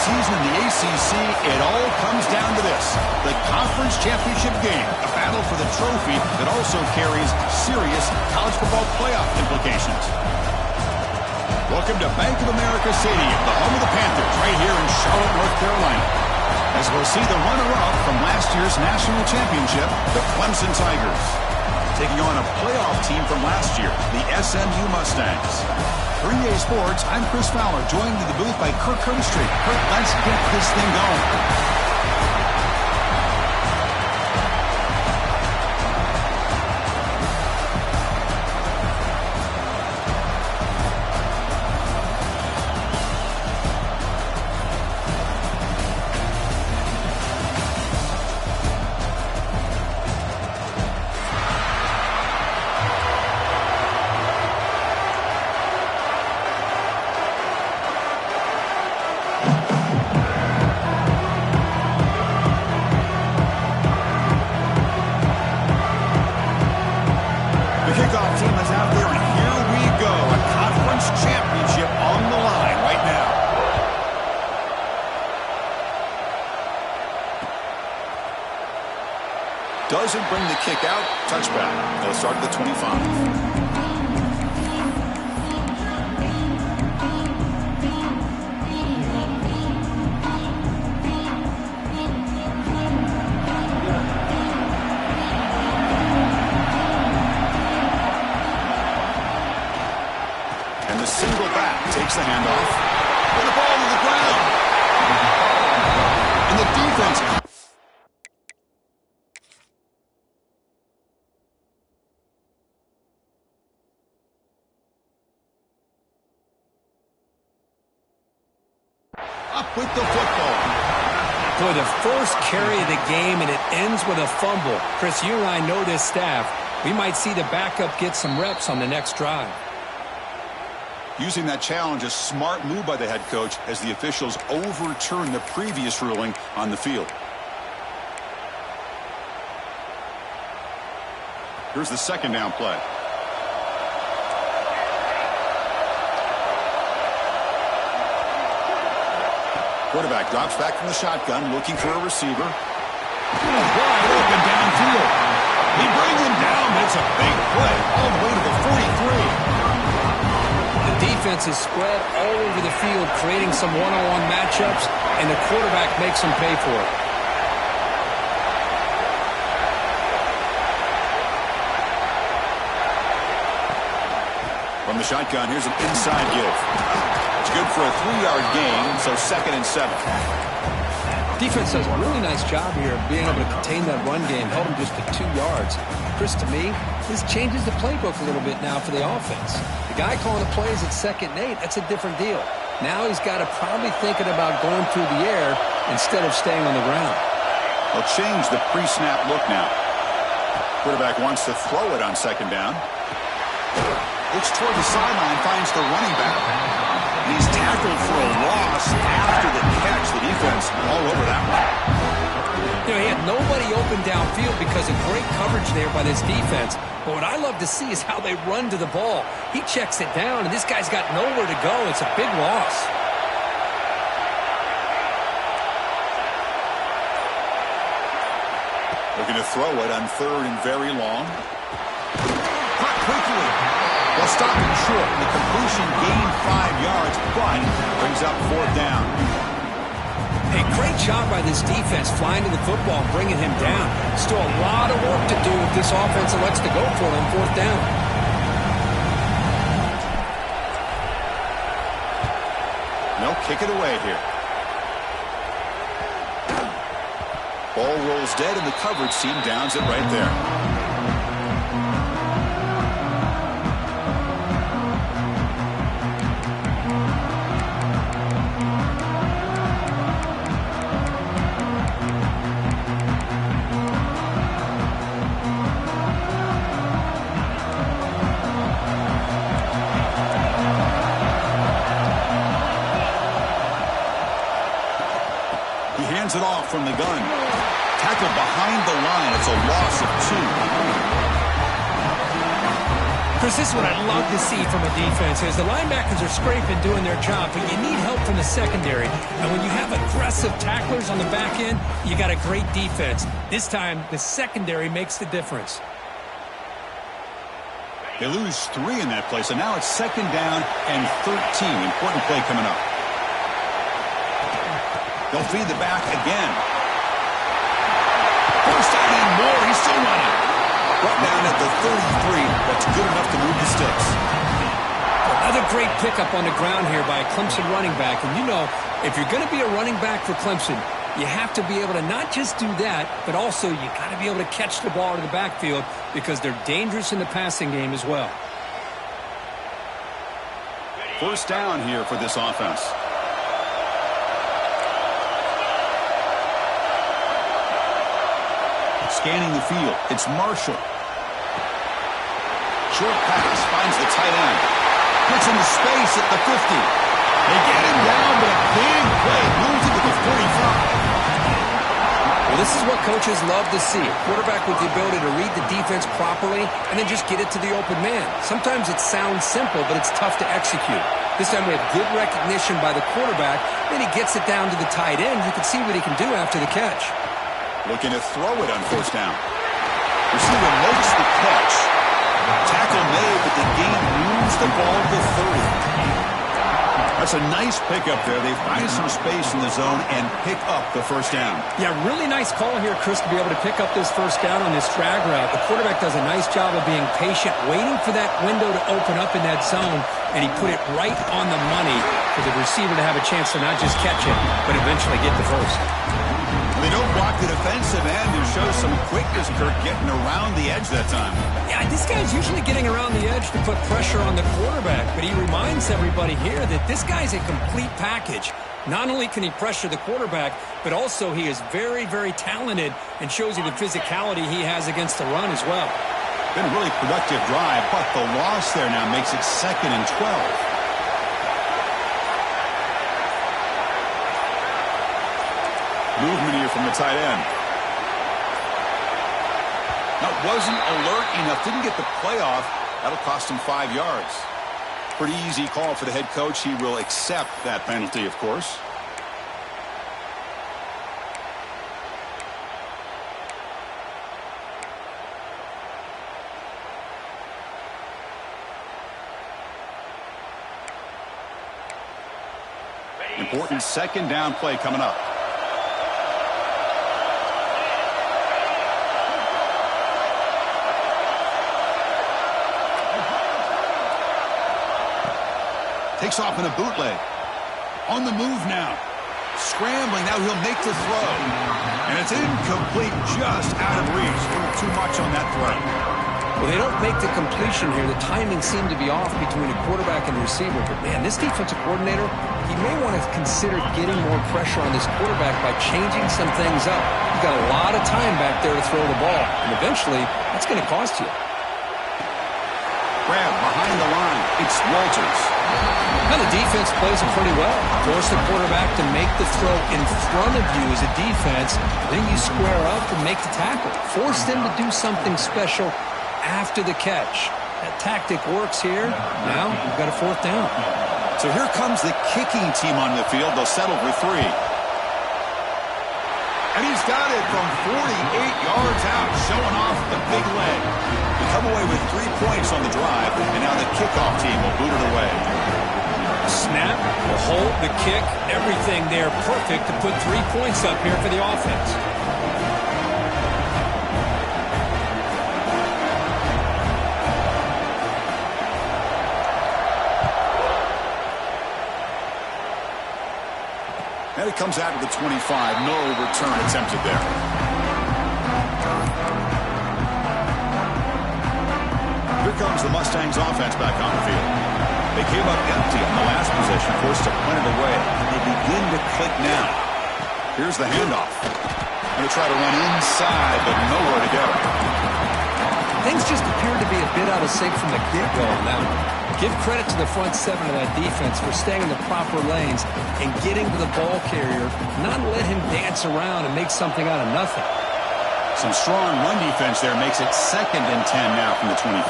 season in the ACC, it all comes down to this: the conference championship game, a battle for the trophy that also carries serious college football playoff implications. Welcome to Bank of America Stadium, the home of the Panthers, right here in Charlotte, North Carolina, as we'll see the runner-up from last year's national championship, the Clemson Tigers, taking on a playoff team from last year, the SMU Mustangs. For EA Sports, I'm Chris Fowler, joined in the booth by Kirk Herbstreit. Kirk, let's get this thing going. Doesn't bring the kick out. Touchback. They'll start at the 25. And the single back takes the handoff. And the ball to the ground. And the defense. Up with the football. For the first carry of the game, and it ends with a fumble. Chris, you and I know this staff. We might see the backup get some reps on the next drive. Using that challenge, a smart move by the head coach as the officials overturn the previous ruling on the field. Here's the second down play. Quarterback drops back from the shotgun, looking for a receiver. Wide open downfield. He brings him down. It's a big play all the way to the 43. The defense is spread all over the field, creating some one-on-one matchups, and the quarterback makes them pay for it. From the shotgun, here's an inside give. It's good for a 3-yard gain, so 2nd and 7. Defense does a really nice job here of being able to contain that run game, held them just to 2 yards. Chris, to me, this changes the playbook a little bit now for the offense. The guy calling the plays at 2nd and 8, that's a different deal. Now he's got to probably thinking about going through the air instead of staying on the ground. They'll change the pre-snap look now. Quarterback wants to throw it on 2nd down. Looks toward the sideline, finds the running back. He's tackled for a loss after the catch. The defense all over that one. You know, he had nobody open downfield because of great coverage there by this defense. But what I love to see is how they run to the ball. He checks it down, and this guy's got nowhere to go. It's a big loss. Looking to throw it on 3rd and very long. Caught quickly. Well, stopping short. The completion gained 5 yards, but brings up 4th down. A great job by this defense flying to the football and bringing him down. Still a lot of work to do if this offense elects to go for it on 4th down. No, kick it away here. Ball rolls dead, and the coverage team downs it right there. It off from the gun. Tackled behind the line. It's a loss of 2. Chris, this is what I'd love to see from a defense is the linebackers are scraping, doing their job, but you need help from the secondary. And when you have aggressive tacklers on the back end, you got a great defense. This time, the secondary makes the difference. They lose 3 in that play, so now it's 2nd down and 13. Important play coming up. They'll feed the back again. First down and more. He's still running. Brought down at the 33. That's good enough to move the sticks. Another great pickup on the ground here by a Clemson running back. And you know, if you're going to be a running back for Clemson, you have to be able to not just do that, but also you got to be able to catch the ball in the backfield because they're dangerous in the passing game as well. First down here for this offense. Scanning the field, it's Marshall. Short pass finds the tight end. Gets into space at the 50. They get him down, but a big play moves him to the 45. Well, this is what coaches love to see. Quarterback with the ability to read the defense properly and then just get it to the open man. Sometimes it sounds simple, but it's tough to execute. This time we have good recognition by the quarterback. Then he gets it down to the tight end. You can see what he can do after the catch. Looking to throw it on first down. Receiver makes the catch. Tackle made, but the game moves the ball to 30. That's a nice pickup there. They find some space in the zone and pick up the first down. Yeah, really nice call here, Chris, to be able to pick up this first down on this drag route. The quarterback does a nice job of being patient, waiting for that window to open up in that zone, and he put it right on the money for the receiver to have a chance to not just catch it, but eventually get the first. They don't block the defensive end and show some quickness, Kirk, getting around the edge that time. Yeah, this guy's usually getting around the edge to put pressure on the quarterback, but he reminds everybody here that this guy's a complete package. Not only can he pressure the quarterback, but also he is very, very talented and shows you the physicality he has against the run as well. Been a really productive drive, but the loss there now makes it 2nd and 12. Movement here from the tight end. Now, wasn't alert enough. Didn't get the play off. That'll cost him 5 yards. Pretty easy call for the head coach. He will accept that penalty, of course. Important 2nd down play coming up. Takes off in a bootleg. On the move now. Scrambling. Now he'll make the throw. And it's incomplete, just out of reach. A little too much on that throw. Well, they don't make the completion here. The timing seemed to be off between a quarterback and receiver. But, man, this defensive coordinator, he may want to consider getting more pressure on this quarterback by changing some things up. You've got a lot of time back there to throw the ball. And eventually, that's going to cost you. Grab behind the line. It's Walters. Now the defense plays it pretty well. Force the quarterback to make the throw in front of you as a defense. Then you square up and make the tackle. Force them to do something special after the catch. That tactic works here. Now we've got a 4th down. So here comes the kicking team on the field. They'll settle for 3. And he's got it from 48 yards out, showing off the big leg. They come away with 3 points on the drive, and now the kickoff team will boot it away. The snap, the hold, the kick, everything there perfect to put 3 points up here for the offense. And it comes out to the 25. No return attempted there. Here comes the Mustangs offense back on the field. They came up empty on the last possession, forced to punt it away. They begin to click now. Here's the handoff. Going to try to run inside, but nowhere to go. Things just appeared to be a bit out of sync from the get-go on that one. Give credit to the front 7 of that defense for staying in the proper lanes and getting to the ball carrier, not let him dance around and make something out of nothing. Some strong run defense there makes it 2nd and 10 now from the 25.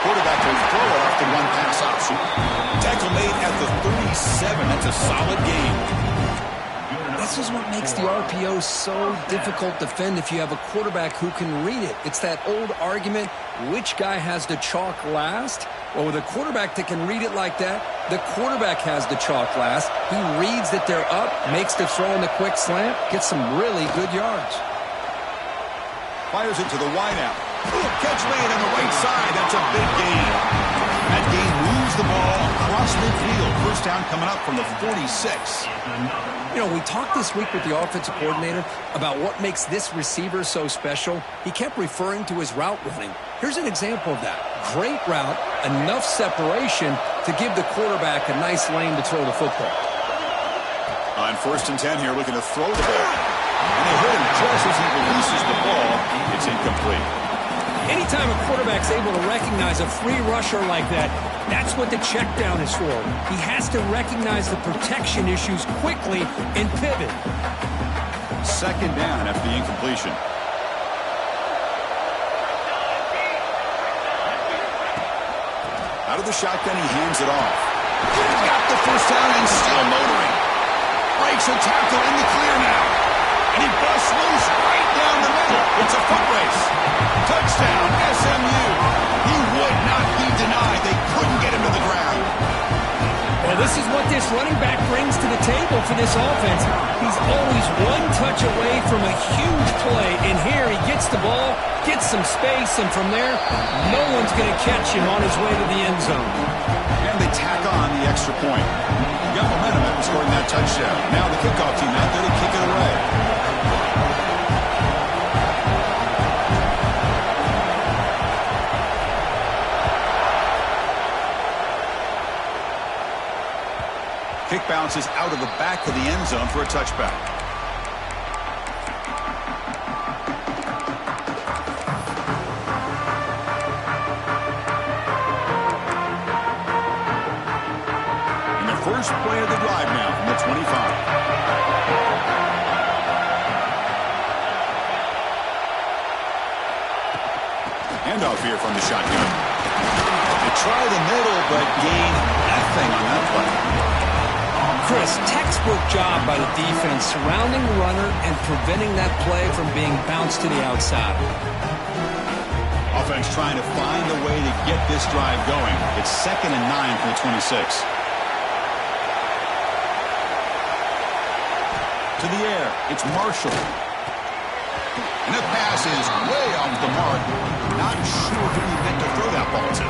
quarterback to throw it off the one pass option. Tackle made at the 37. That's a solid gain. This is what makes the RPO so difficult to defend if you have a quarterback who can read it. It's that old argument, which guy has the chalk last? Well, with a quarterback that can read it like that, the quarterback has the chalk last. He reads that they're up, makes the throw in the quick slant, gets some really good yards. Fires it to the wideout. Catch made on the right side. That's a big gain. That gain moves the ball across midfield. First down coming up from the 46. You know, we talked this week with the offensive coordinator about what makes this receiver so special. He kept referring to his route running. Here's an example of that. Great route, enough separation to give the quarterback a nice lane to throw the football. On 1st and 10 here, looking to throw the ball. And they hit him just as he releases the ball. It's incomplete. Anytime a quarterback's able to recognize a free rusher like that, that's what the check down is for. He has to recognize the protection issues quickly and pivot. 2nd down after the incompletion. Out of the shotgun, he hands it off. He's got the first down and still motoring. Breaks a tackle in the clear now. And he busts loose right down the middle. It's a foot race. Touchdown, SMU. He would not be denied. They couldn't get him to the ground. Well, this is what this running back brings to the table for this offense. He's always one touch away from a huge play. And here he gets the ball, gets some space, and from there, no one's going to catch him on his way to the end zone. And they tack on the extra point. Got momentum after scoring that touchdown. Now the kickoff team out there to kick it away. Kick bounces out of the back of the end zone for a touchback. And the first play of the drive now from the 25. Handoff here from the shotgun. They try the middle, but gain nothing on that play. Chris, textbook job by the defense surrounding the runner and preventing that play from being bounced to the outside. Offense trying to find a way to get this drive going. It's 2nd and 9 from the 26. To the air, it's Marshall. And the pass is way off the mark. Not sure who he meant to throw that ball to.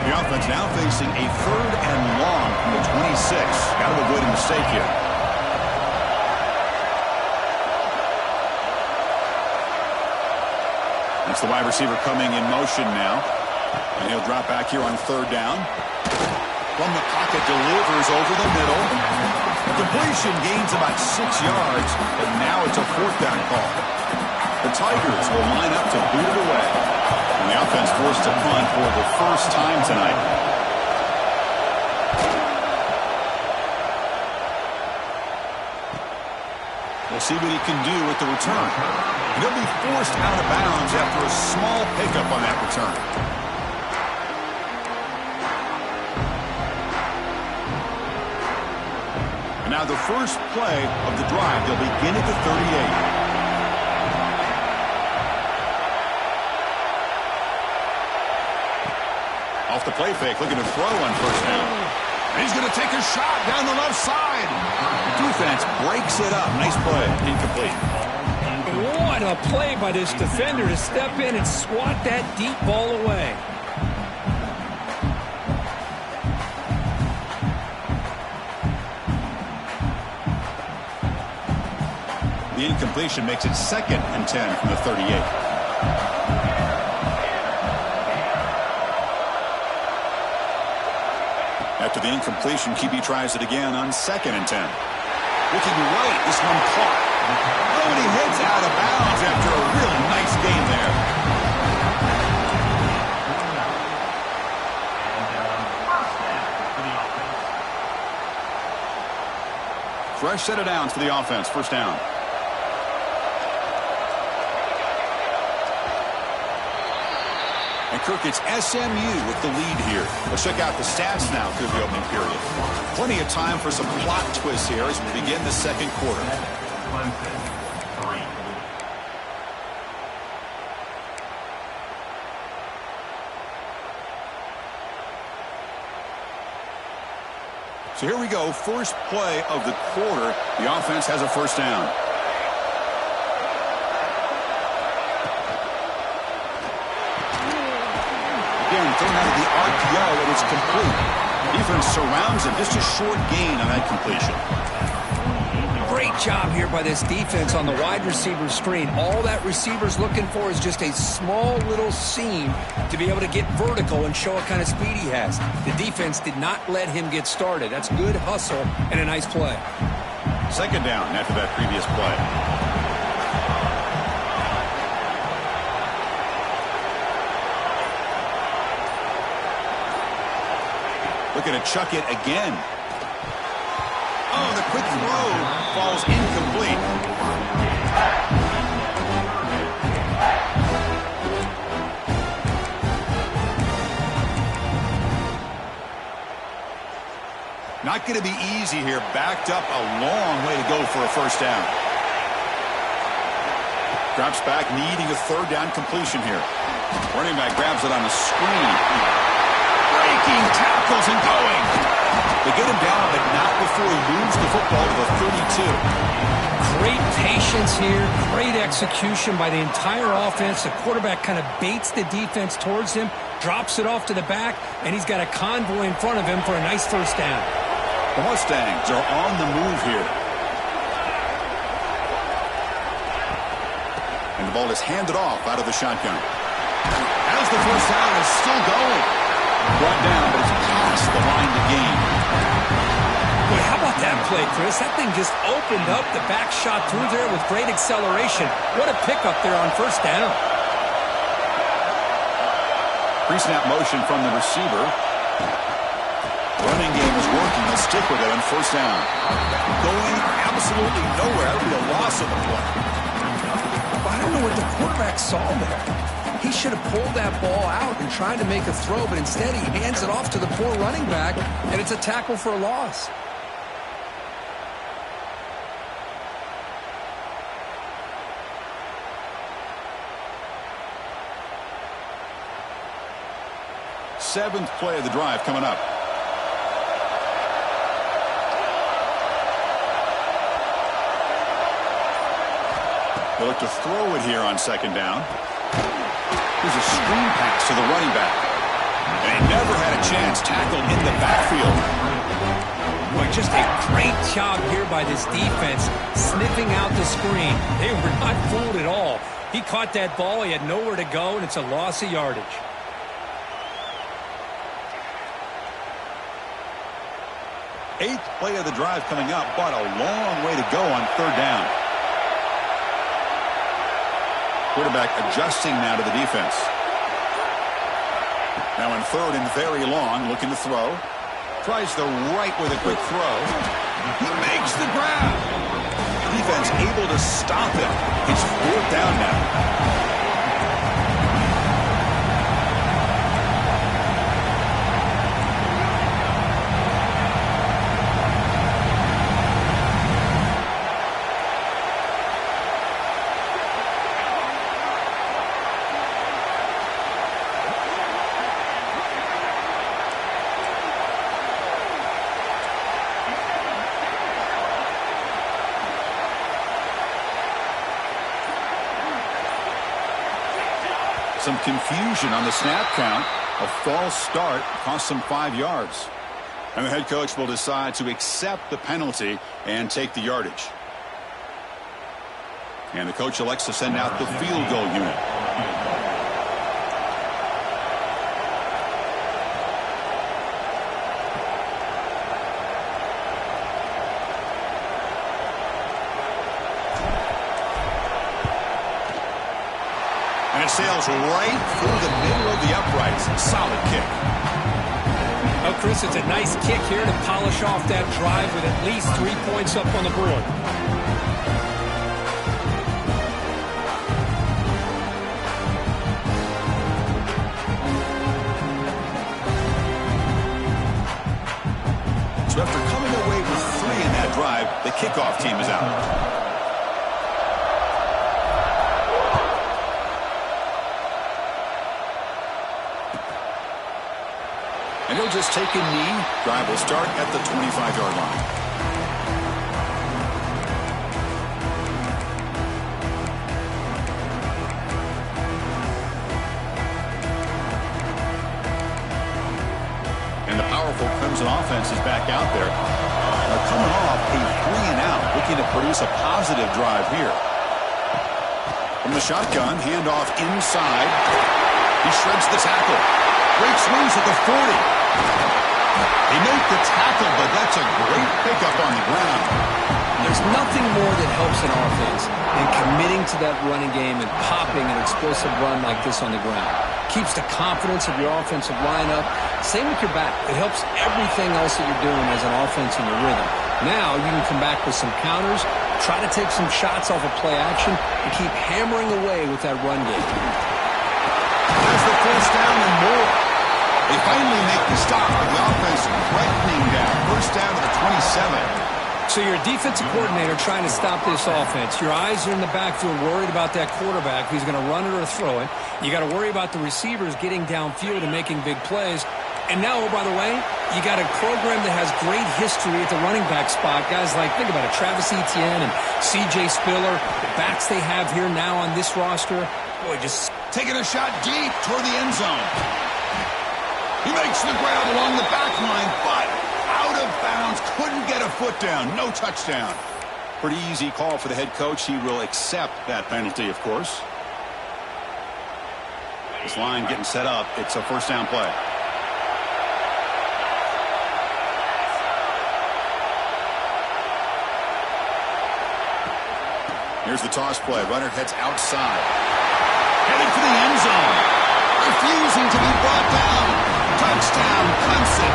The offense now facing a 3rd and long from the 26. Got to avoid a mistake here. That's the wide receiver coming in motion now. And he'll drop back here on 3rd down. From the pocket, delivers over the middle. Completion gains about 6 yards, but now it's a 4th down call. The Tigers will line up to boot it away. And the offense forced to punt for the first time tonight. We'll see what he can do with the return. And he'll be forced out of bounds after a small pickup on that return. And now the first play of the drive. They'll begin at the 38. Off the play fake, looking to throw on 1st down. And he's going to take a shot down the left side. The defense breaks it up. Nice play. Incomplete. What a play by this defender to step in and swat that deep ball away. The incompletion makes it 2nd and 10 from the 38. After the incompletion, QB tries it again on 2nd and 10. Looking right, this one caught. Oh, and he heads out of bounds after a really nice game there. Fresh set of downs for the offense. First down. And Kirk, it's SMU with the lead here. Let's check out the stats now through the opening period. Plenty of time for some plot twists here as we begin the second quarter. So here we go, first play of the quarter. The offense has a first down. Again, thrown out of the RPO, and it's complete. Defense surrounds him, just a short gain on that completion. Great job here by this defense on the wide receiver screen. All that receiver's looking for is just a small little seam to be able to get vertical and show what kind of speed he has. The defense did not let him get started. That's good hustle and a nice play. Second down after that previous play. Looking to chuck it again. Oh, the quick throw falls incomplete. Not going to be easy here. Backed up a long way to go for a first down. Drops back, needing a third down completion here. Running back grabs it on the screen. Breaking tackles and going. They get him down, but not before he moves the football to the 32. Great patience here. Great execution by the entire offense. The quarterback kind of baits the defense towards him, drops it off to the back, and he's got a convoy in front of him for a nice first down. The Mustangs are on the move here. And the ball is handed off out of the shotgun. As the first down is still going. Brought down, but it's past the line to gain. Boy, how about that play, Chris? That thing just opened up. The back shot through there with great acceleration. What a pickup there on first down. Pre-snap motion from the receiver. Running game is working. They'll stick with it on first down. Going absolutely nowhere. That would be a loss of the play. I don't know what the quarterback saw there. He should have pulled that ball out and tried to make a throw, but instead he hands it off to the poor running back, and it's a tackle for a loss. Seventh play of the drive coming up. They look to throw it here on second down. Here's a screen pass to the running back. And he never had a chance, tackled in the backfield. Boy, just a great job here by this defense, sniffing out the screen. They were not fooled at all. He caught that ball, he had nowhere to go, and it's a loss of yardage. Eighth play of the drive coming up, but a long way to go on third down. Quarterback adjusting now to the defense. Now in third and very long, looking to throw. Tries the right with a quick throw. He makes the grab. Defense able to stop him. It's fourth down now. Some confusion on the snap count. A false start cost them 5 yards. And the head coach will decide to accept the penalty and take the yardage. And the coach elects to send out the field goal unit. And it sails right through the middle of the uprights. Solid kick. Chris, it's a nice kick here to polish off that drive with at least 3 points up on the board. So after coming away with 3 in that drive, the kickoff team is out. And he'll just take a knee. Drive will start at the 25-yard line. And the powerful Clemson offense is back out there. Now coming off a 3-and-out, looking to produce a positive drive here. From the shotgun, handoff inside. He shreds the tackle. Breaks loose at the 40. They make the tackle, but that's a great pickup on the ground. There's nothing more that helps an offense than committing to that running game and popping an explosive run like this on the ground. Keeps the confidence of your offensive line up. Same with your back. It helps everything else that you're doing as an offense in your rhythm. Now you can come back with some counters, try to take some shots off of play action, and keep hammering away with that run game. There's the first down and more. They finally make the stop. The offense threatening down. First down to the 27. So you're a defensive coordinator trying to stop this offense. Your eyes are in the backfield worried about that quarterback who's going to run it or throw it. You got to worry about the receivers getting downfield and making big plays. And now, oh, by the way, you got a program that has great history at the running back spot. Guys like, think about it, Travis Etienne and C.J. Spiller, the backs they have here now on this roster. Boy, just taking a shot deep toward the end zone. He makes the grab along the back line, but out of bounds. Couldn't get a foot down. No touchdown. Pretty easy call for the head coach. He will accept that penalty, of course. This line getting set up. It's a first down play. Here's the toss play. Runner heads outside. Headed for the end zone. Refusing to be brought down. Touchdown, Clemson.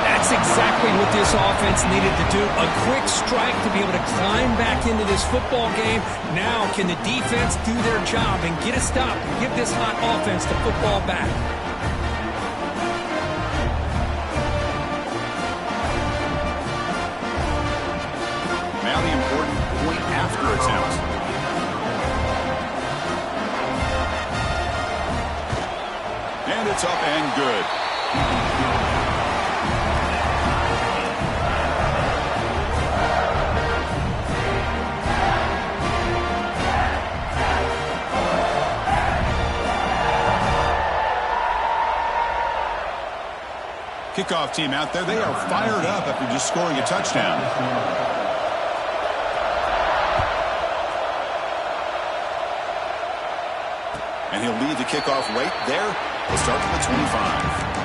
That's exactly what this offense needed to do. A quick strike to be able to climb back into this football game. Now can the defense do their job and get a stop and give this hot offense the football back? Now the important point after attempt. And it's up and good. Kickoff team out there. They are fired up after just scoring a touchdown. And he'll lead the kickoff right there. We'll start from the 25.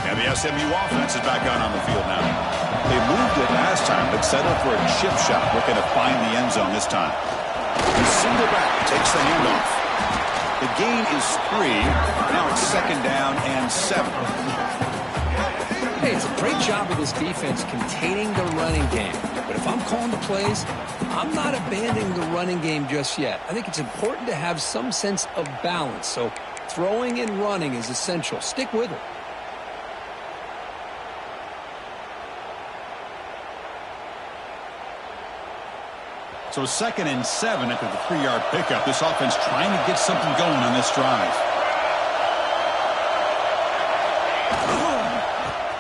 And the SMU offense is back out on the field now. They moved it last time, but settled for a chip shot, looking to find the end zone this time. He's single back, takes the handoff. The gain is 3. Now it's second down and 7. Hey, it's a great job of this defense containing the running game. But if I'm calling the plays, I'm not abandoning the running game just yet. I think it's important to have some sense of balance. So throwing and running is essential. Stick with it. So second and 7 after the 3-yard pickup. This offense trying to get something going on this drive.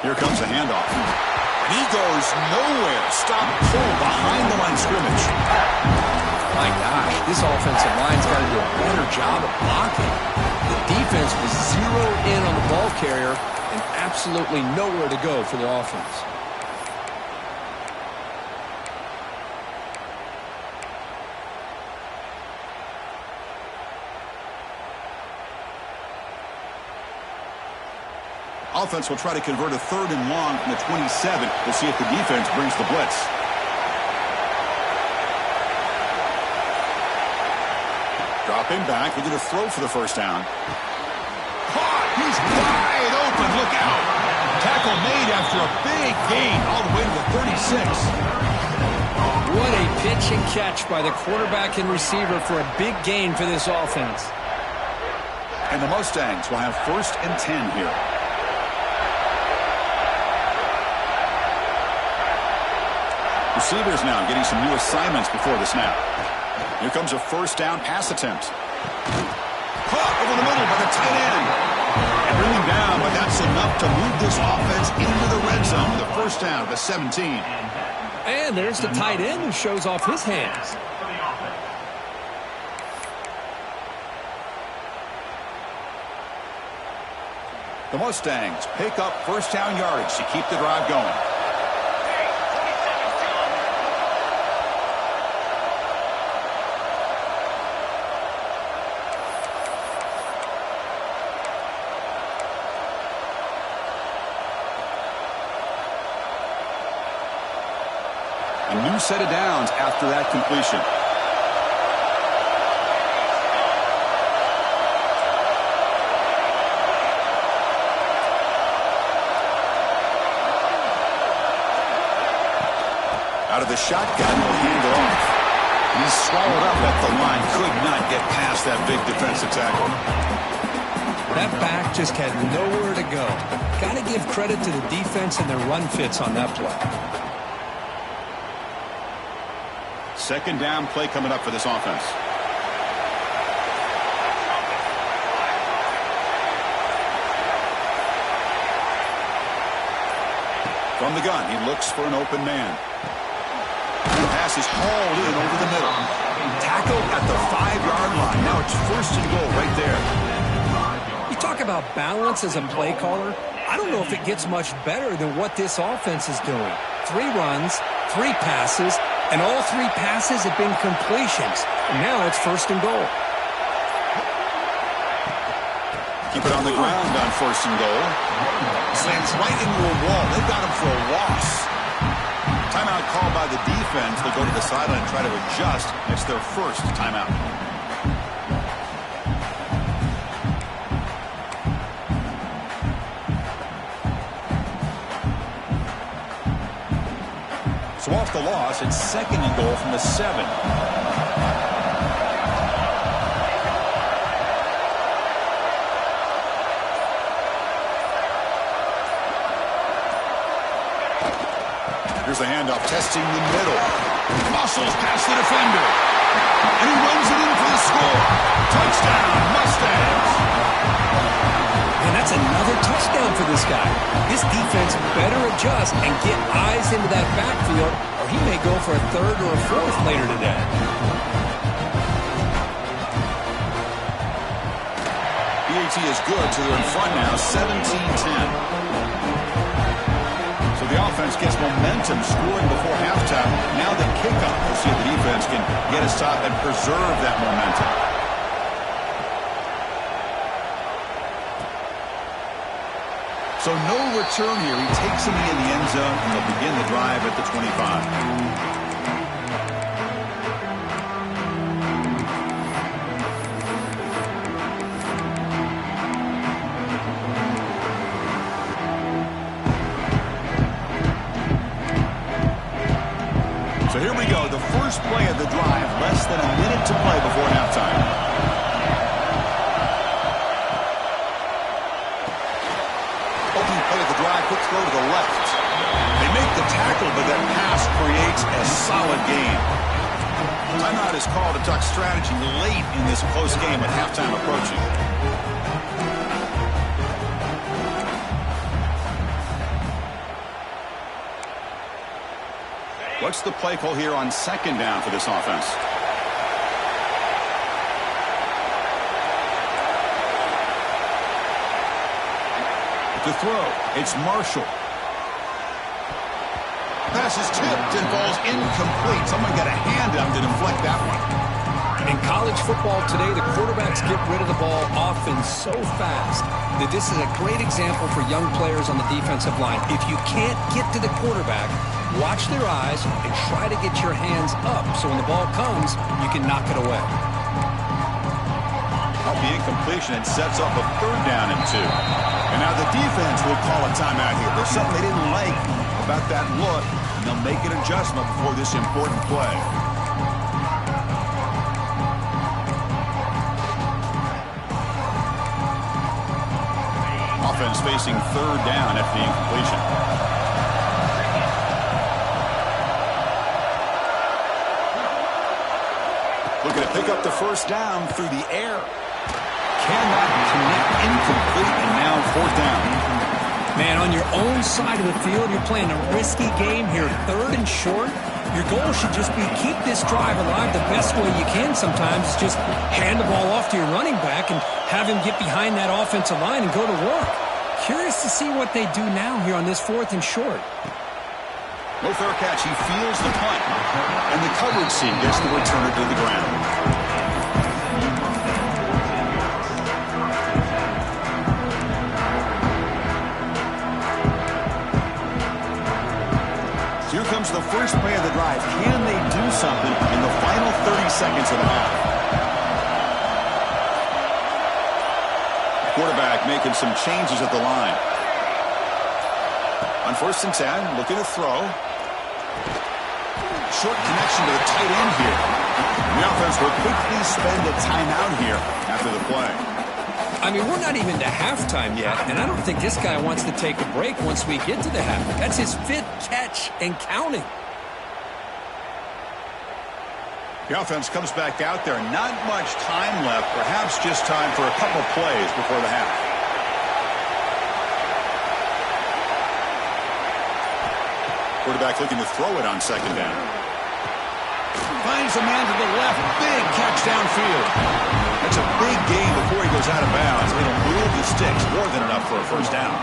Here comes the handoff. And he goes nowhere. Stop pull behind the line of scrimmage. My gosh, this offensive line's got to do a better job of blocking. The defense was zeroed in on the ball carrier and absolutely nowhere to go for the offense. offense will try to convert a 3rd and long from the 27. We'll see if the defense brings the blitz. Dropping back, looking to throw for the first down. Caught! He's wide open. Look out! Tackle made after a big gain all the way to the 36. What a pitch and catch by the quarterback and receiver for a big gain for this offense. And the Mustangs will have 1st and 10 here. Receivers now getting some new assignments before the snap. Here comes a 1st down pass attempt. Caught over the middle by the tight end. And bringing down, but that's enough to move this offense into the red zone with a 1st down at the 17. And there's the tight end who shows off his hands. The Mustangs pick up 1st down yardage to keep the drive going. A new set of downs after that completion. Out of the shotgun, he'll hand it off. He's swallowed up at the line. Could not get past that big defensive tackle. That back just had nowhere to go. Got to give credit to the defense and their run fits on that play. 2nd down play coming up for this offense. From the gun, he looks for an open man. The pass is hauled in over the middle. Tackled at the 5-yard line. Now it's 1st and goal right there. You talk about balance as a play caller. I don't know if it gets much better than what this offense is doing. 3 runs, 3 passes, and all 3 passes have been completions. And now it's 1st and goal. Keep it on the ground on 1st and goal. Slants right into a wall. They've got him for a loss. Timeout called by the defense. They'll go to the sideline and try to adjust. It's their 1st timeout. So off the loss, it's 2nd and goal from the 7. Here's the handoff, testing the middle. Muscles past the defender. And he runs it in for the score. Touchdown, Mustangs. And that's another touchdown for this guy. This defense better adjust and get eyes into that backfield, or he may go for a 3rd or a 4th later today. BAT is good, so they're in front now, 17-10. So the offense gets momentum, scoring before halftime. Now the kickoff. We'll see if the defense can get a stop and preserve that momentum. So no return here. He takes him in the end zone, and they'll begin the drive at the 25. So here we go, the first play of the drive, less than a minute to play before halftime. Opening play of the drive, quick throw to the left. They make the tackle, but that pass creates a solid gain. Timeout is called to talk strategy late in this close game with halftime approaching. What's the play call here on 2nd down for this offense? To throw, it's Marshall. Pass is tipped and falls incomplete. Someone got a hand up to deflect that one. In college football today, the quarterbacks get rid of the ball often so fast that this is a great example for young players on the defensive line. If you can't get to the quarterback, watch their eyes and try to get your hands up so when the ball comes, you can knock it away. The incompletion and sets up a 3rd down and 2. And now the defense will call a timeout here. There's something they didn't like about that look, and they'll make an adjustment before this important play. Offense facing 3rd down after the incompletion. Looking to pick up the 1st down through the air. Cannot connect, incomplete, and now 4th down. Man, on your own side of the field, you're playing a risky game here, 3rd and short. Your goal should just be keep this drive alive the best way you can sometimes. Is just hand the ball off to your running back and have him get behind that offensive line and go to work. Curious to see what they do now here on this 4th and short. No fair catch. He feels the punt. And the coverage team gets the returner to the ground. Here comes the first play of the drive. Can they do something in the final 30 seconds of the half? Quarterback making some changes at the line. On 1st and 10, looking to throw. Short connection to the tight end here. The offense will quickly spend a timeout here after the play. I mean, we're not even to halftime yet, and I don't think this guy wants to take a break once we get to the half. That's his 5th catch and counting. The offense comes back out there. Not much time left. Perhaps just time for a couple plays before the half. Quarterback looking to throw it on 2nd down. Finds a man to the left. Big catch downfield. That's a big gain before he goes out of bounds. It'll move the sticks more than enough for a 1st down.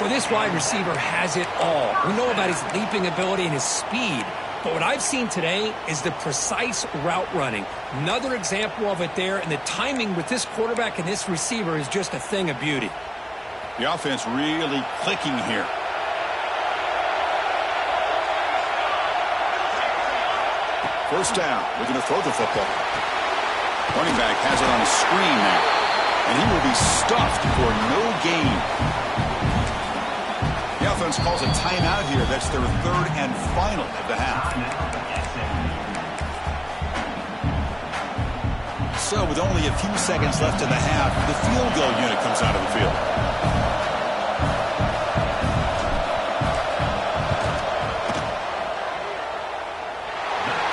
Well, this wide receiver has it all. We know about his leaping ability and his speed. But what I've seen today is the precise route running. Another example of it there, and the timing with this quarterback and this receiver is just a thing of beauty. The offense really clicking here. First down, looking to throw the football. Running back has it on a screen now, and he will be stuffed for no gain. The offense calls a timeout here. That's their 3rd and final of the half. So with only a few seconds left in the half, the field goal unit comes out of the field.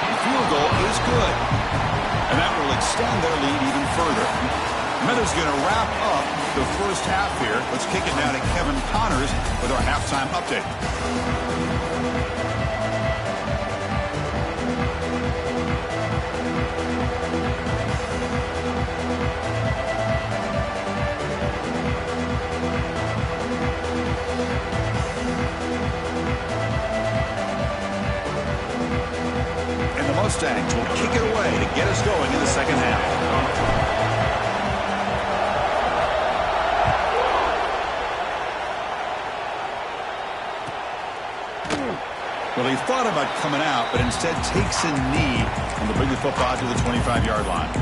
The field goal is good. And that will extend their lead even further. Mither's going to wrap up the 1st half here. Let's kick it down to Kevin Connors with our halftime update. And the Mustangs will kick it away to get us going in the 2nd half. Well, he thought about coming out, but instead takes a knee and will bring the football to the 25-yard line.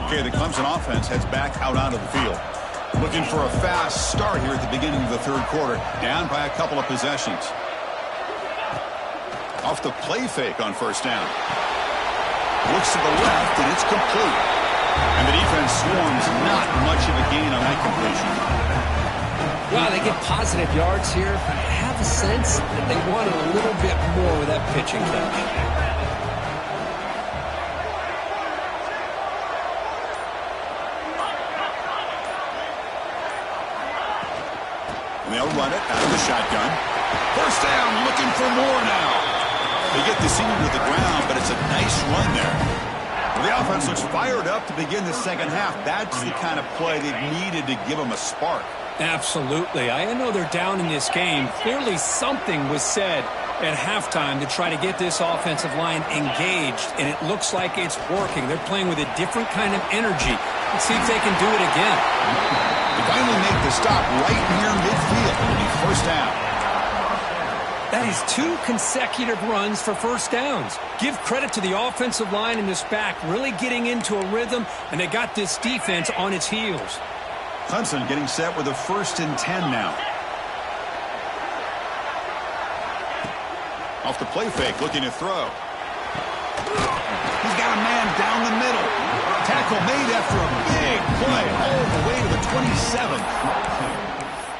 Okay, the Clemson offense heads back out onto the field. Looking for a fast start here at the beginning of the 3rd quarter, down by a couple of possessions. Off the play fake on 1st down. Looks to the left, and it's complete. And the defense swarms not much of a gain on that completion. Well, they get positive yards here, but I have a sense that they wanted a little bit more with that pitch and catch. And they'll run it out of the shotgun. 1st down, looking for more now. They get the senior to the ground, but it's a nice run there. The offense looks fired up to begin the 2nd half. That's the kind of play they've needed to give them a spark. Absolutely. I know they're down in this game. Clearly something was said at halftime to try to get this offensive line engaged, and it looks like it's working. They're playing with a different kind of energy. Let's see if they can do it again. They finally make the stop right near midfield. It'll be first down. That is 2 consecutive runs for first downs. Give credit to the offensive line in this back, really getting into a rhythm, and they got this defense on its heels. Clemson getting set with a 1st and 10 now. Off the play fake, looking to throw. He's got a man down the middle. Tackle made after a big play all the way to the 27.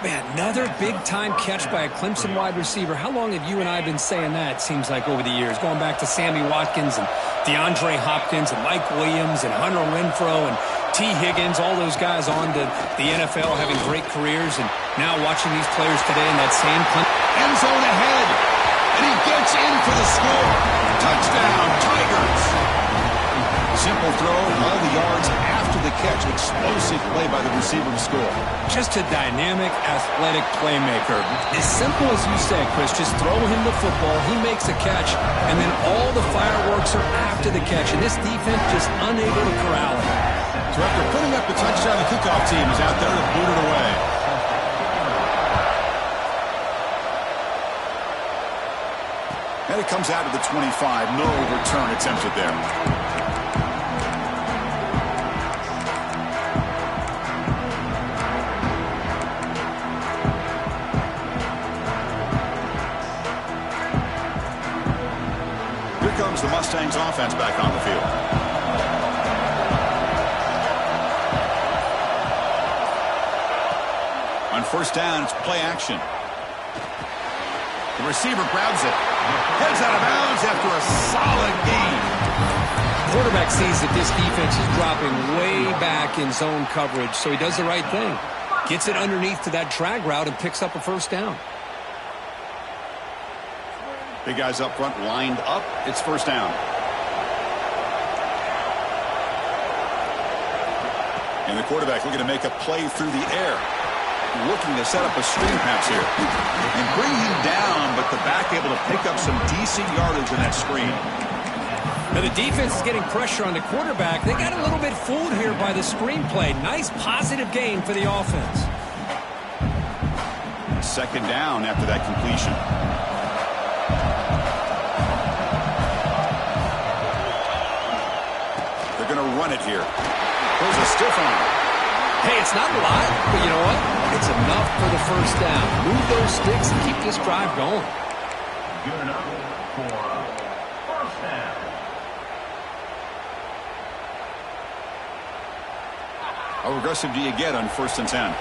Man, another big-time catch by a Clemson wide receiver. How long have you and I been saying that, seems like, over the years? Going back to Sammy Watkins and DeAndre Hopkins and Mike Williams and Hunter Renfrow and T. Higgins, all those guys on to the NFL having great careers, and now watching these players today in that same end zone ahead, and he gets in for the score. Touchdown, Tigers. Simple throw, all the yards after the catch. Explosive play by the receiver to score. Just a dynamic, athletic playmaker. As simple as you say, Chris, just throw him the football, he makes a catch, and then all the fireworks are after the catch, and this defense just unable to corral it. So after putting up the touchdown, the kickoff team is out there to boot it away. And it comes out of the 25. No return attempted there. Here comes the Mustangs offense back on the field. On first down, it's play action. The receiver grabs it. Heads out of bounds after a solid gain. Quarterback sees that this defense is dropping way back in zone coverage, so he does the right thing. Gets it underneath to that drag route and picks up a first down. Big guys up front lined up. It's first down. And the quarterback looking to make a play through the air. Looking to set up a screen pass here. And bring him down, but the back able to pick up some decent yardage in that screen. Now the defense is getting pressure on the quarterback. They got a little bit fooled here by the screen play. Nice positive gain for the offense. Second down after that completion. They're going to run it here. There's a stiff arm. Hey, it's not a lot, but you know what? It's enough for the first down. Move those sticks and keep this drive going. Good enough for first down. How aggressive do you get on 1st and 10?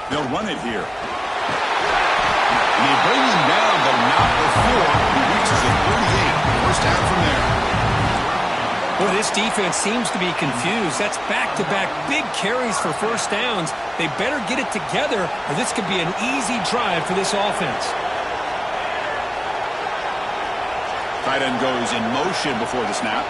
They'll run it here. And they bring him down, but not before he reaches the 38. First down from there. Boy, this defense seems to be confused. That's back-to-back big carries for first downs. They better get it together, or this could be an easy drive for this offense. Tight end goes in motion before the snap.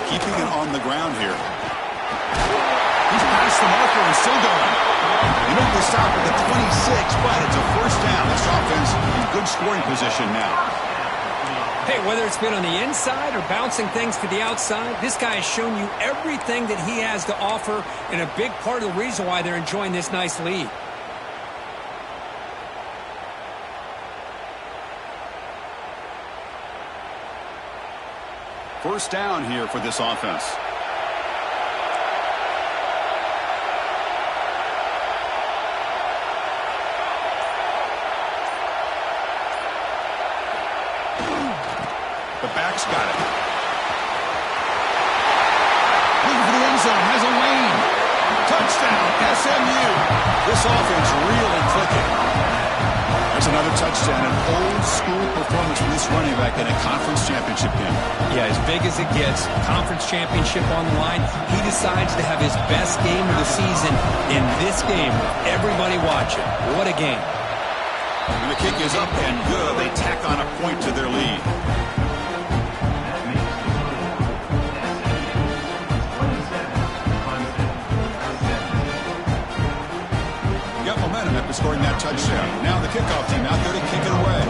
Keeping it on the ground here. He's past the marker and still going. They make the stop at the 26, but it's a first down. This offense in good scoring position now. Hey, whether it's been on the inside or bouncing things to the outside, this guy has shown you everything that he has to offer, and a big part of the reason why they're enjoying this nice lead. First down here for this offense. The back's got it. Looking for the end zone. Has a lane. Touchdown, SMU. This offense really clicking. There's another touchdown. An old-school performance from this running back in a conference championship game. Yeah, as big as it gets, conference championship on the line. He decides to have his best game of the season in this game. Everybody watching. What a game. And the kick is up and good. They tack on a point to their lead. Got momentum after scoring that touchdown. Now the kickoff team out there to kick it away.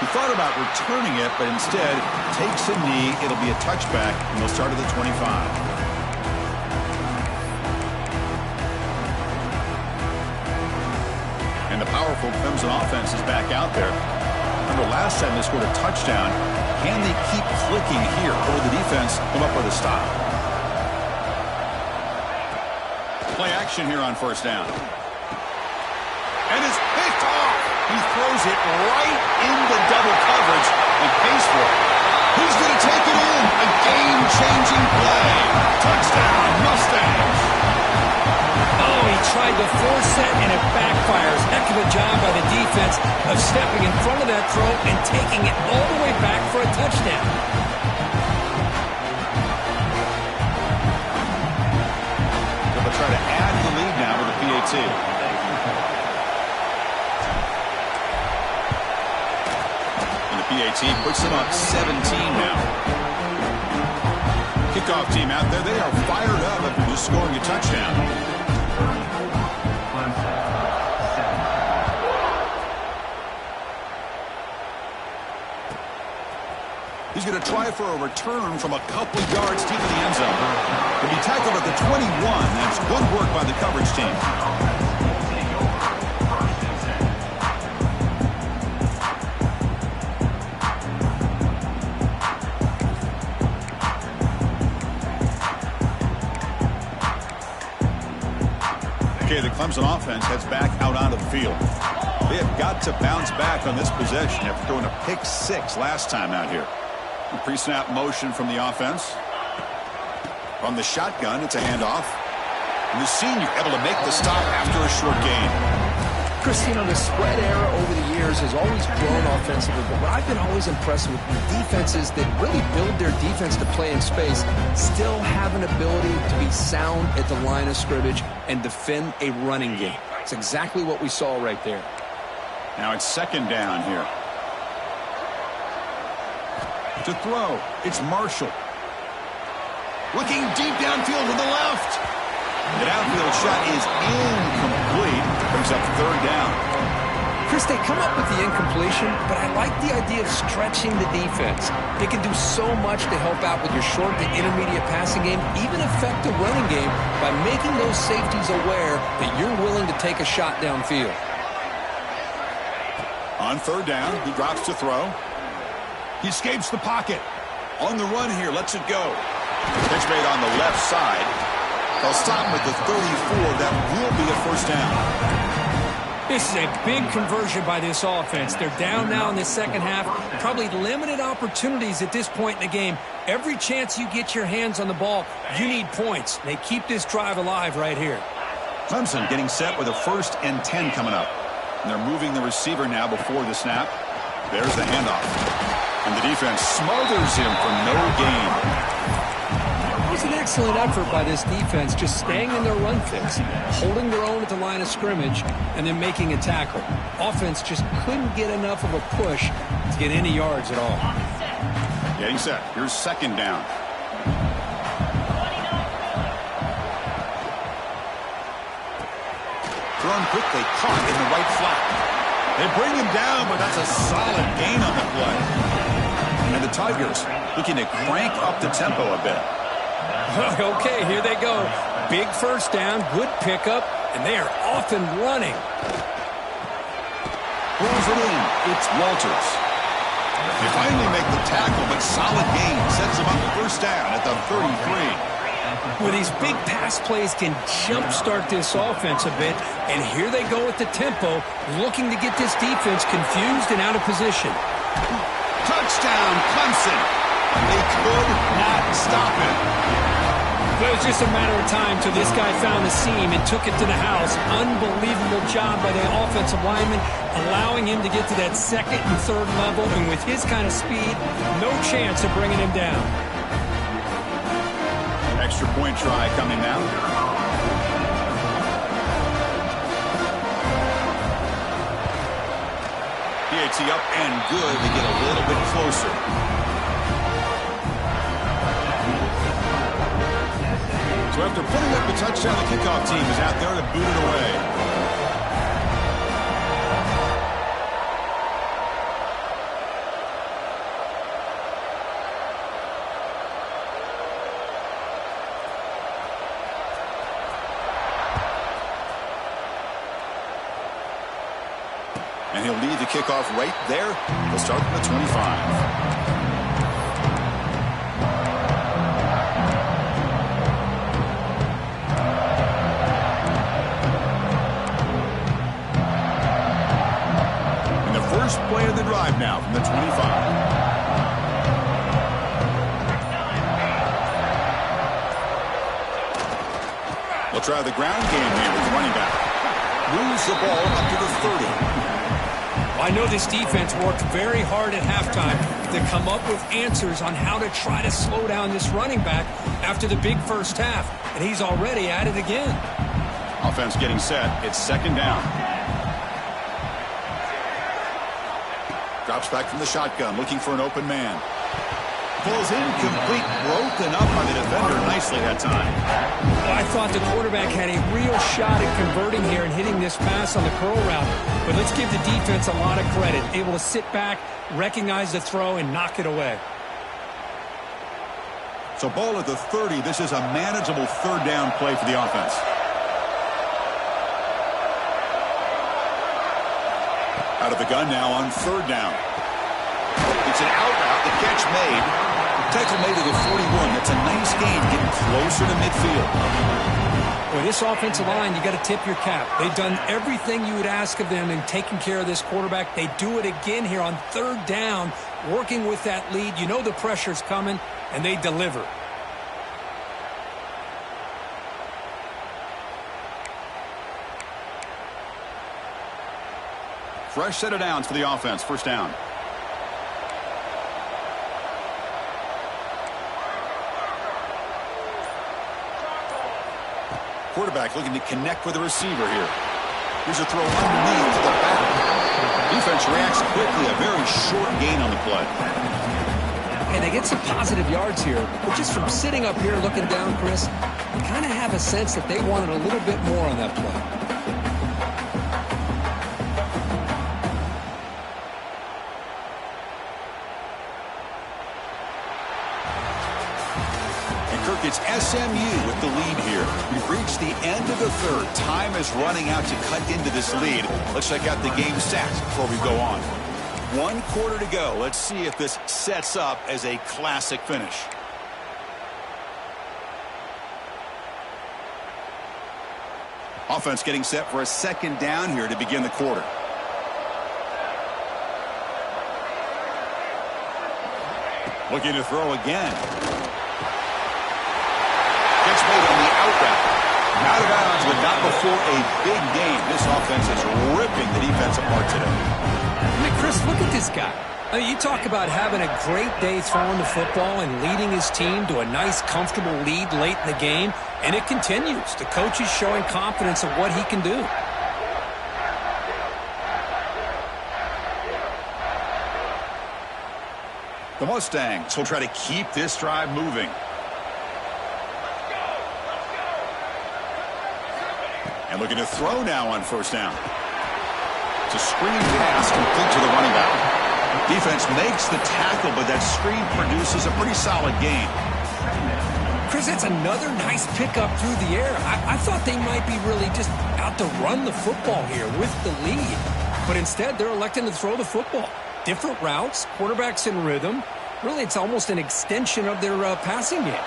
He thought about returning it, but instead takes a knee. It'll be a touchback, and they'll start at the 25. And the powerful Clemson offense is back out there. Remember, last time they scored a touchdown. Can they keep clicking here, or will the defense come up with a stop? Play action here on first down. And it's picked off. He throws it right into double coverage and pays for it. He's going to take it in. A game-changing play. Touchdown, Mustangs. Oh, he tried to force it, and it backfires. Heck of a job by the defense of stepping in front of that throw and taking it all the way back for a touchdown. They'll try to add the lead now with the PAT. And the PAT puts them up 17 now. Kickoff team out there, they are fired up after just scoring a touchdown. He's going to try for a return from a couple yards deep in the end zone. He'll be tackled at the 21. That's good work by the coverage team. Okay, the Clemson offense heads back out onto the field. They have got to bounce back on this possession after throwing a pick 6 last time out here. Pre-snap motion from the offense. From the shotgun, it's a handoff. And the senior able to make the stop after a short gain. Christine, the spread era over the years has always grown offensively, but what I've been always impressed with defenses that really build their defense to play in space still have an ability to be sound at the line of scrimmage and defend a running game. It's exactly what we saw right there. Now it's second down here. To throw, it's Marshall. Looking deep downfield to the left. The downfield shot is incomplete. Brings up third down. Chris, they come up with the incompletion, but I like the idea of stretching the defense. It can do so much to help out with your short to intermediate passing game, even affect the running game by making those safeties aware that you're willing to take a shot downfield. On third down, he drops to throw. He escapes the pocket. On the run here, lets it go. Pitch made on the left side. They'll stop him at the 34. That will be a first down. This is a big conversion by this offense. They're down now in the second half. Probably limited opportunities at this point in the game. Every chance you get your hands on the ball, you need points. They keep this drive alive right here. Clemson getting set with a 1st and 10 coming up. And they're moving the receiver now before the snap. There's the handoff. And the defense smothers him for no gain. It was an excellent effort by this defense, just staying in their run fix, holding their own at the line of scrimmage, and then making a tackle. Offense just couldn't get enough of a push to get any yards at all. Getting set. Here's second down. Thrown quickly, caught in the right flat. They bring him down, but that's a solid gain on the play. And the Tigers looking to crank up the tempo a bit. Okay, here they go. Big first down, good pickup, and they are off and running. Pulls it in. It's Walters. They finally make the tackle, but solid gain sets them up first down at the 33. Well, these big pass plays can jumpstart this offense a bit, and here they go at the tempo, looking to get this defense confused and out of position. Touchdown, Clemson. They could not stop it. It was just a matter of time till this guy found the seam and took it to the house. Unbelievable job by the offensive lineman, allowing him to get to that second and third level, and with his kind of speed, no chance of bringing him down. Extra point try coming now. PAT up and good to get a little bit closer. So after putting up the touchdown, the kickoff team is out there to boot it away. And he'll lead the kickoff right there. He'll start from the 25. First play of the drive now from the 25. They'll try the ground game here with the running back. Moves the ball up to the 30. Well, I know this defense worked very hard at halftime to come up with answers on how to try to slow down this running back after the big first half, and he's already at it again. Offense getting set. It's second down. Drops back from the shotgun, looking for an open man. Pulls incomplete, broken up by the defender nicely that time. Well, I thought the quarterback had a real shot at converting here and hitting this pass on the curl route. But let's give the defense a lot of credit. Able to sit back, recognize the throw, and knock it away. So ball at the 30. This is a manageable third down play for the offense. Out of the gun now on third down. It's an out route. The catch made. Tackle made to the 41. That's a nice gain, getting closer to midfield. Boy, this offensive line, you got to tip your cap. They've done everything you would ask of them in taking care of this quarterback. They do it again here on third down, working with that lead. You know the pressure's coming, and they deliver. Fresh set of downs for the offense. First down. Quarterback looking to connect with the receiver here. Here's a throw underneath to the back. Defense reacts quickly. A very short gain on the play. And they get some positive yards here. But just from sitting up here looking down, Chris, you kind of have a sense that they wanted a little bit more on that play. It's SMU with the lead here. We've reached the end of the third. Time is running out to cut into this lead. Let's check out the game stats before we go on. 1 quarter to go. Let's see if this sets up as a classic finish. Offense getting set for a second down here to begin the quarter. Looking to throw again. Catch made on the out route. Out of bounds, but not before a big game. This offense is ripping the defense apart today. I mean, Chris, look at this guy. I mean, you talk about having a great day throwing the football and leading his team to a nice, comfortable lead late in the game, and it continues. The coach is showing confidence of what he can do. The Mustangs will try to keep this drive moving. And looking to throw now on first down. It's a screen pass complete to the running back. Defense makes the tackle, but that screen produces a pretty solid gain. Chris, that's another nice pickup through the air. I thought they might be really just out to run the football here with the lead. But instead, they're electing to throw the football. Different routes, quarterbacks in rhythm. Really, it's almost an extension of their passing game.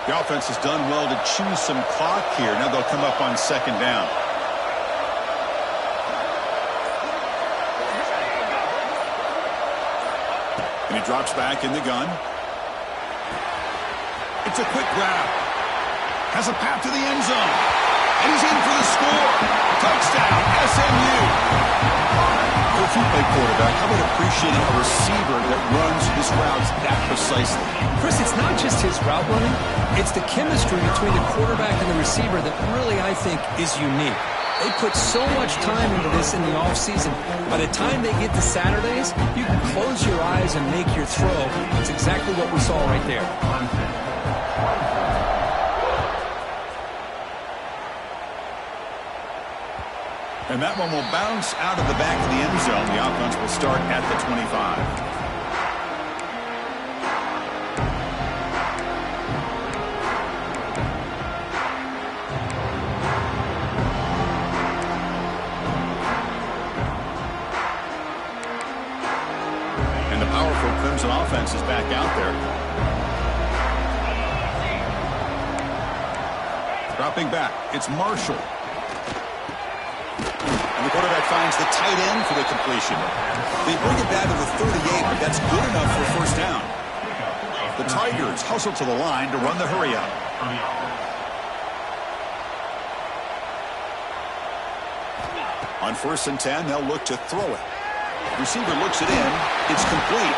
The offense has done well to chew some clock here. Now they'll come up on second down. And he drops back in the gun. It's a quick grab. Has a path to the end zone. And he's in for the score. Touchdown, SMU. If you play quarterback, how about appreciating a receiver that runs his these routes that precisely. Chris, it's not just his route running. It's the chemistry between the quarterback and the receiver that really, I think, is unique. They put so much time into this in the offseason. By the time they get to Saturdays, you can close your eyes and make your throw. It's exactly what we saw right there. And that one will bounce out of the back of the end zone. The offense will start at the 25. Clemson offense is back out there. Dropping back, it's Marshall. And the quarterback finds the tight end for the completion. They bring it down to the 38, but that's good enough for a first down. The Tigers hustle to the line to run the hurry-up. On 1st and 10, they'll look to throw it. Receiver looks it in. It's complete.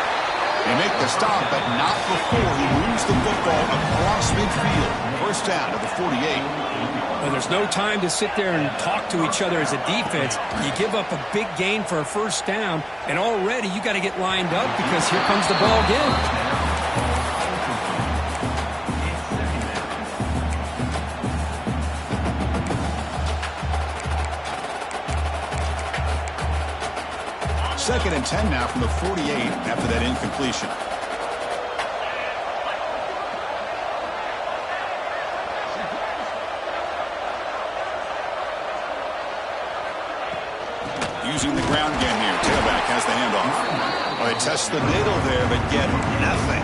They make the stop, but not before he moves the football across midfield. First down to the 48. And there's no time to sit there and talk to each other as a defense. You give up a big gain for a first down, and already you got to get lined up because here comes the ball again. Second and 10 now from the 48 after that incompletion. Using the ground game here. Tailback has the handoff. Well, they test the middle there, but get nothing.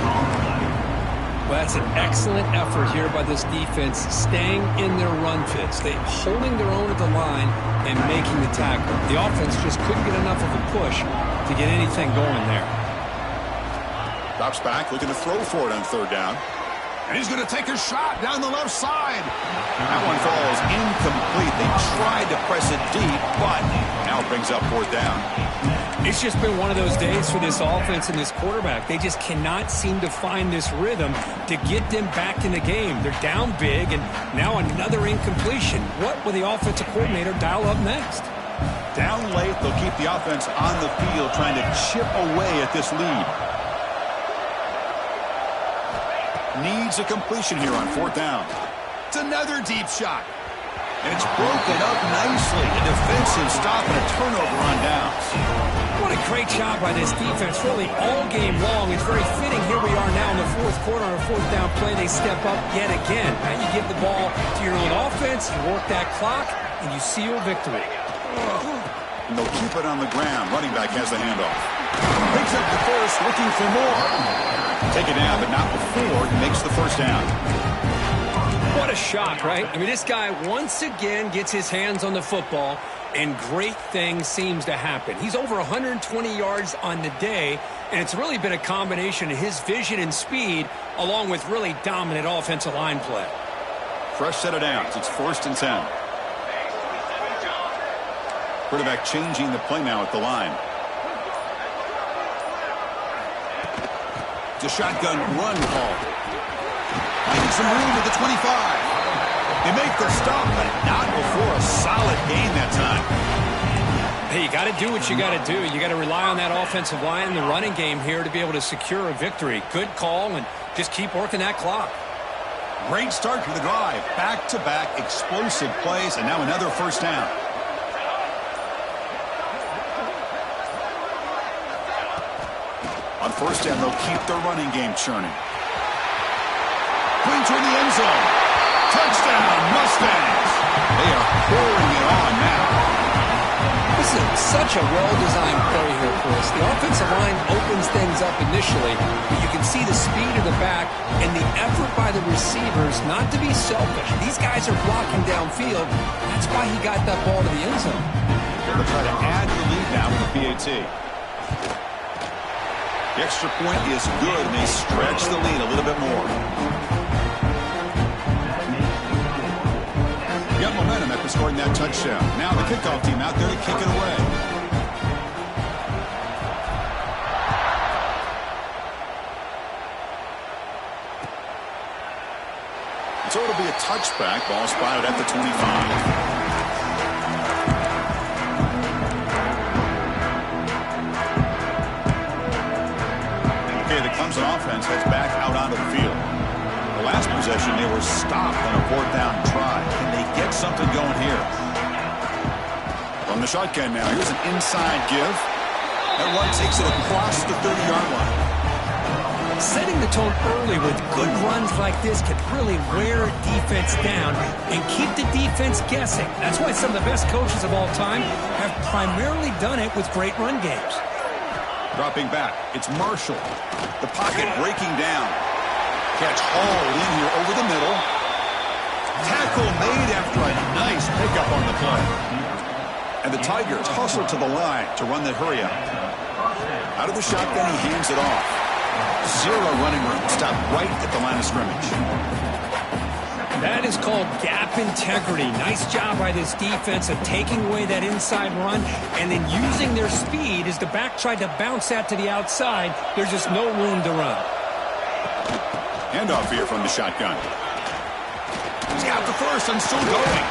Well, that's an excellent effort here by this defense, staying in their run fits. They holding their own at the line and making the tackle. The offense just couldn't get enough of a push to get anything going there. Drops back, looking to throw for it on 3rd down. And he's going to take a shot down the left side. That one falls incomplete. They tried to press it deep, but now it brings up 4th down. It's just been one of those days for this offense and this quarterback. They just cannot seem to find this rhythm to get them back in the game. They're down big, and now another incompletion. What will the offensive coordinator dial up next? Down late, they'll keep the offense on the field trying to chip away at this lead. Needs a completion here on 4th down. It's another deep shot. And it's broken up nicely. A defensive stop and a turnover on downs. What a great job by this defense, really all game long. It's very fitting. Here we are now in the 4th quarter on a 4th down play. They step up yet again. Now you give the ball to your own offense, you work that clock, and you seal victory. And they'll keep it on the ground. Running back has the handoff. Picks up the first, looking for more. Take it down, but not before he makes the first down. What a shot, right? I mean, this guy once again gets his hands on the football, and great things seems to happen. He's over 120 yards on the day, and it's really been a combination of his vision and speed, along with really dominant offensive line play. Fresh set of downs. It's 1st and 10. Quarterback changing the play now at the line. It's a shotgun run call. Finding some room at the 25. They make the stop, but not before a solid gain that time. Hey, you got to do what you got to do. You got to rely on that offensive line and the running game here to be able to secure a victory. Good call, and just keep working that clock. Great start to the drive. Back-to-back explosive plays, and now another first down. On 1st down, they'll keep their running game churning. Clean toward the end zone. Touchdown, Mustangs. They are pouring it on now. This is such a well-designed play here, Chris. The offensive line opens things up initially, but you can see the speed of the back and the effort by the receivers not to be selfish. These guys are blocking downfield. That's why he got that ball to the end zone. They'll try to add to the lead now with the PAT. The extra point is good, and they stretch the lead a little bit more. Got momentum after scoring that touchdown. Now the kickoff team out there to kick it away. So it'll be a touchback. Ball spotted at the 25. The Clemson offense heads back out onto the field. The last possession, they were stopped on a 4th down try. Can they get something going here? From the shotgun now, here's an inside give. That run takes it across the 30-yard line. Setting the tone early with good runs like this can really wear defense down and keep the defense guessing. That's why some of the best coaches of all time have primarily done it with great run games. Dropping back, it's Marshall. The pocket breaking down. Catch hauled in here over the middle. Tackle made after a nice pickup on the play. And the Tigers hustle to the line to run the hurry up. Out of the shotgun, he hands it off. 0 running room. Stopped right at the line of scrimmage. That is called gap integrity. Nice job by this defense of taking away that inside run and then using their speed as the back tried to bounce that to the outside. There's just no room to run. Handoff here from the shotgun. He's got the first and still going.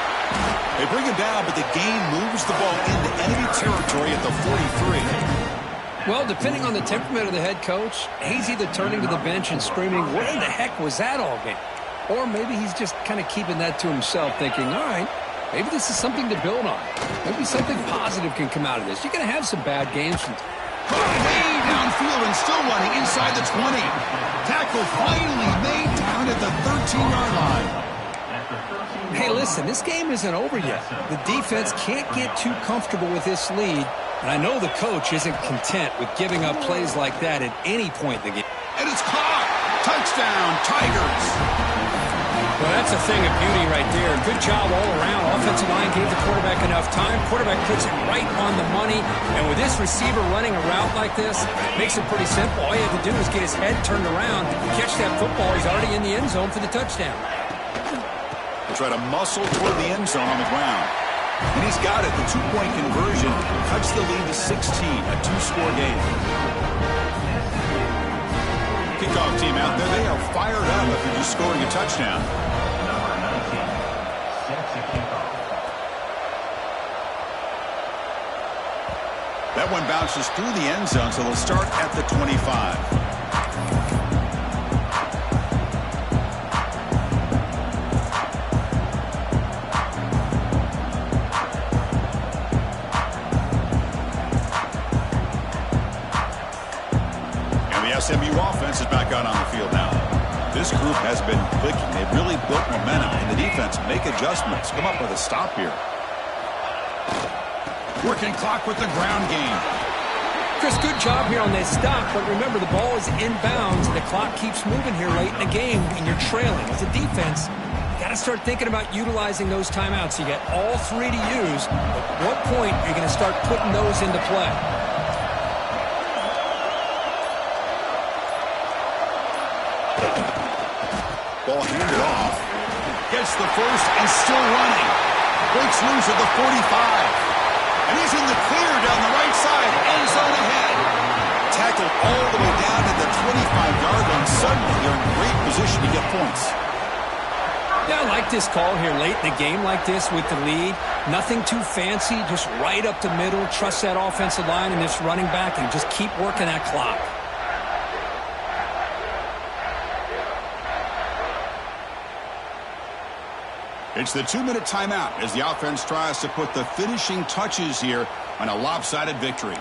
They bring him down, but the gain moves the ball into enemy territory at the 43. Well, depending on the temperament of the head coach, he's either turning to the bench and screaming, "Where the heck was that all game?" Or maybe he's just kind of keeping that to himself, thinking, all right, maybe this is something to build on. Maybe something positive can come out of this. You're going to have some bad games. Way downfield and still running inside the 20. Tackle finally made down at the 13-yard line. Hey, listen, this game isn't over yet. The defense can't get too comfortable with this lead, and I know the coach isn't content with giving up plays like that at any point in the game. And it's caught. Touchdown, Tigers. Well, that's a thing of beauty right there. Good job all around. Offensive line gave the quarterback enough time. Quarterback puts it right on the money. And with this receiver running a route like this, makes it pretty simple. All you have to do is get his head turned around, catch that football. He's already in the end zone for the touchdown. He'll try to muscle toward the end zone on the ground. And he's got it. The 2-point conversion cuts the lead to 16, a 2-score game. Kickoff team out there, they are fired up after just scoring a touchdown. That one bounces through the end zone, so they'll start at the 25. SMU offense is back out on the field now. This group has been clicking. They've really built momentum, and the defense make adjustments. Come up with a stop here. Working clock with the ground game. Chris, good job here on that stop, but remember the ball is inbounds, and the clock keeps moving here late in the game, and you're trailing. As a defense, you got to start thinking about utilizing those timeouts. You got all 3 to use. At what point are you going to start putting those into play? Ball handed off. Gets the first and still running. Breaks loose at the 45. And he's in the clear down the right side. End zone ahead. Tackled all the way down to the 25-yard line. Suddenly they're in great position to get points. Yeah, I like this call here late in the game like this with the lead. Nothing too fancy, just right up the middle. Trust that offensive line and this running back and just keep working that clock. It's the 2-minute timeout as the offense tries to put the finishing touches here on a lopsided victory.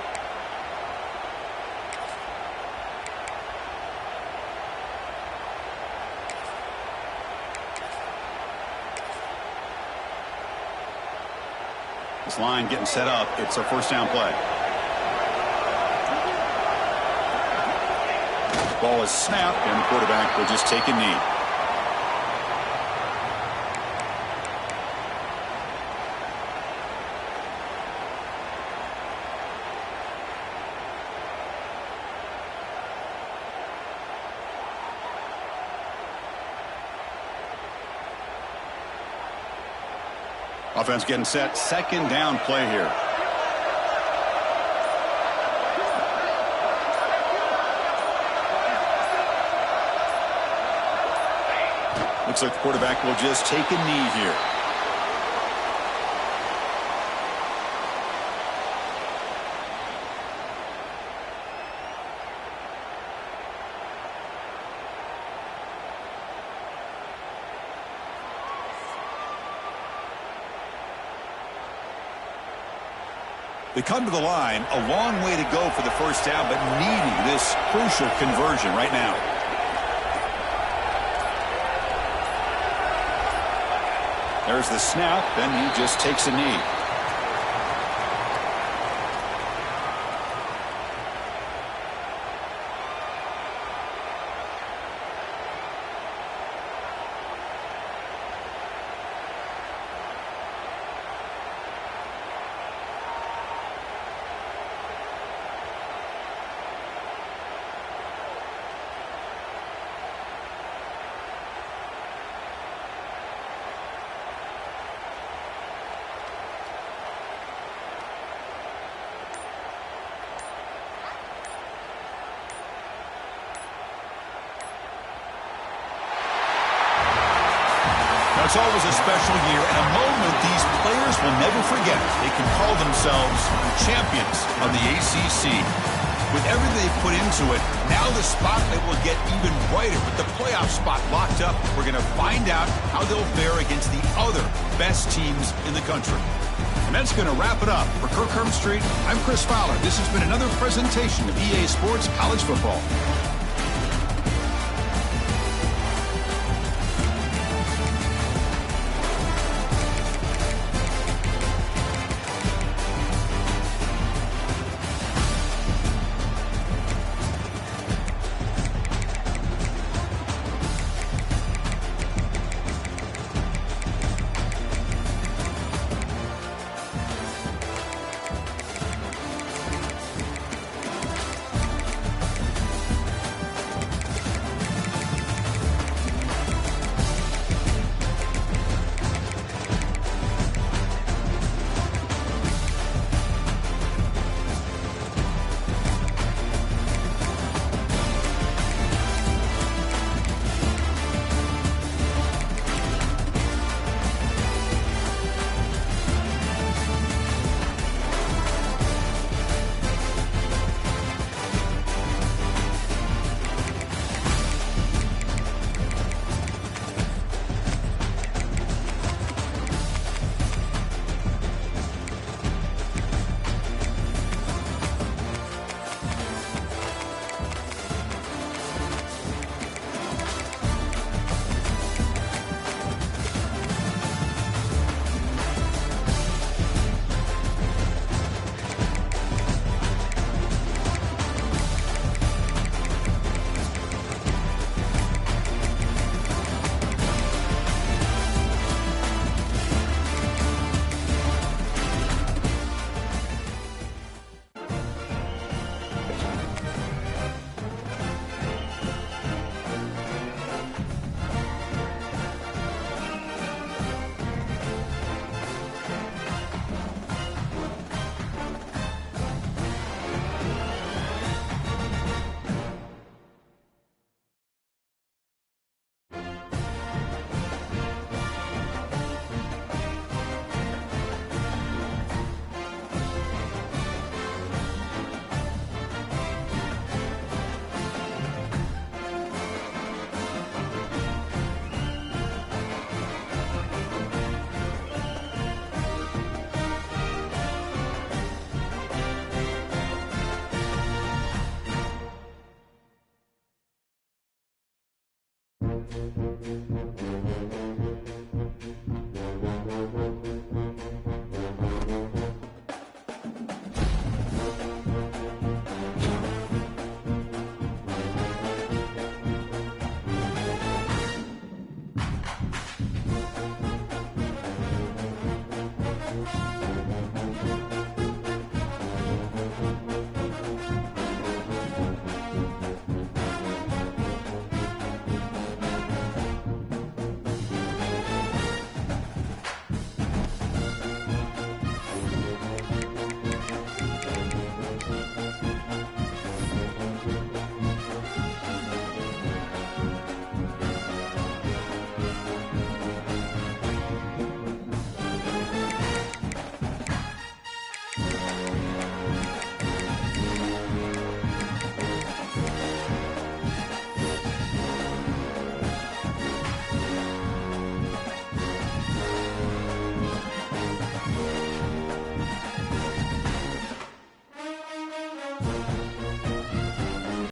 This line getting set up. It's a first down play. Ball is snapped, and the quarterback will just take a knee. Offense getting set. Second down play here. Looks like the quarterback will just take a knee here. They come to the line, a long way to go for the first down, but needing this crucial conversion right now. There's the snap, then he just takes a knee. It's always a special year and a moment these players will never forget. They can call themselves champions of the ACC. With everything they put into it, now the spotlight will get even brighter. With the playoff spot locked up, we're going to find out how they'll fare against the other best teams in the country. And that's going to wrap it up. For Kirk Street, I'm Chris Fowler. This has been another presentation of EA Sports College Football.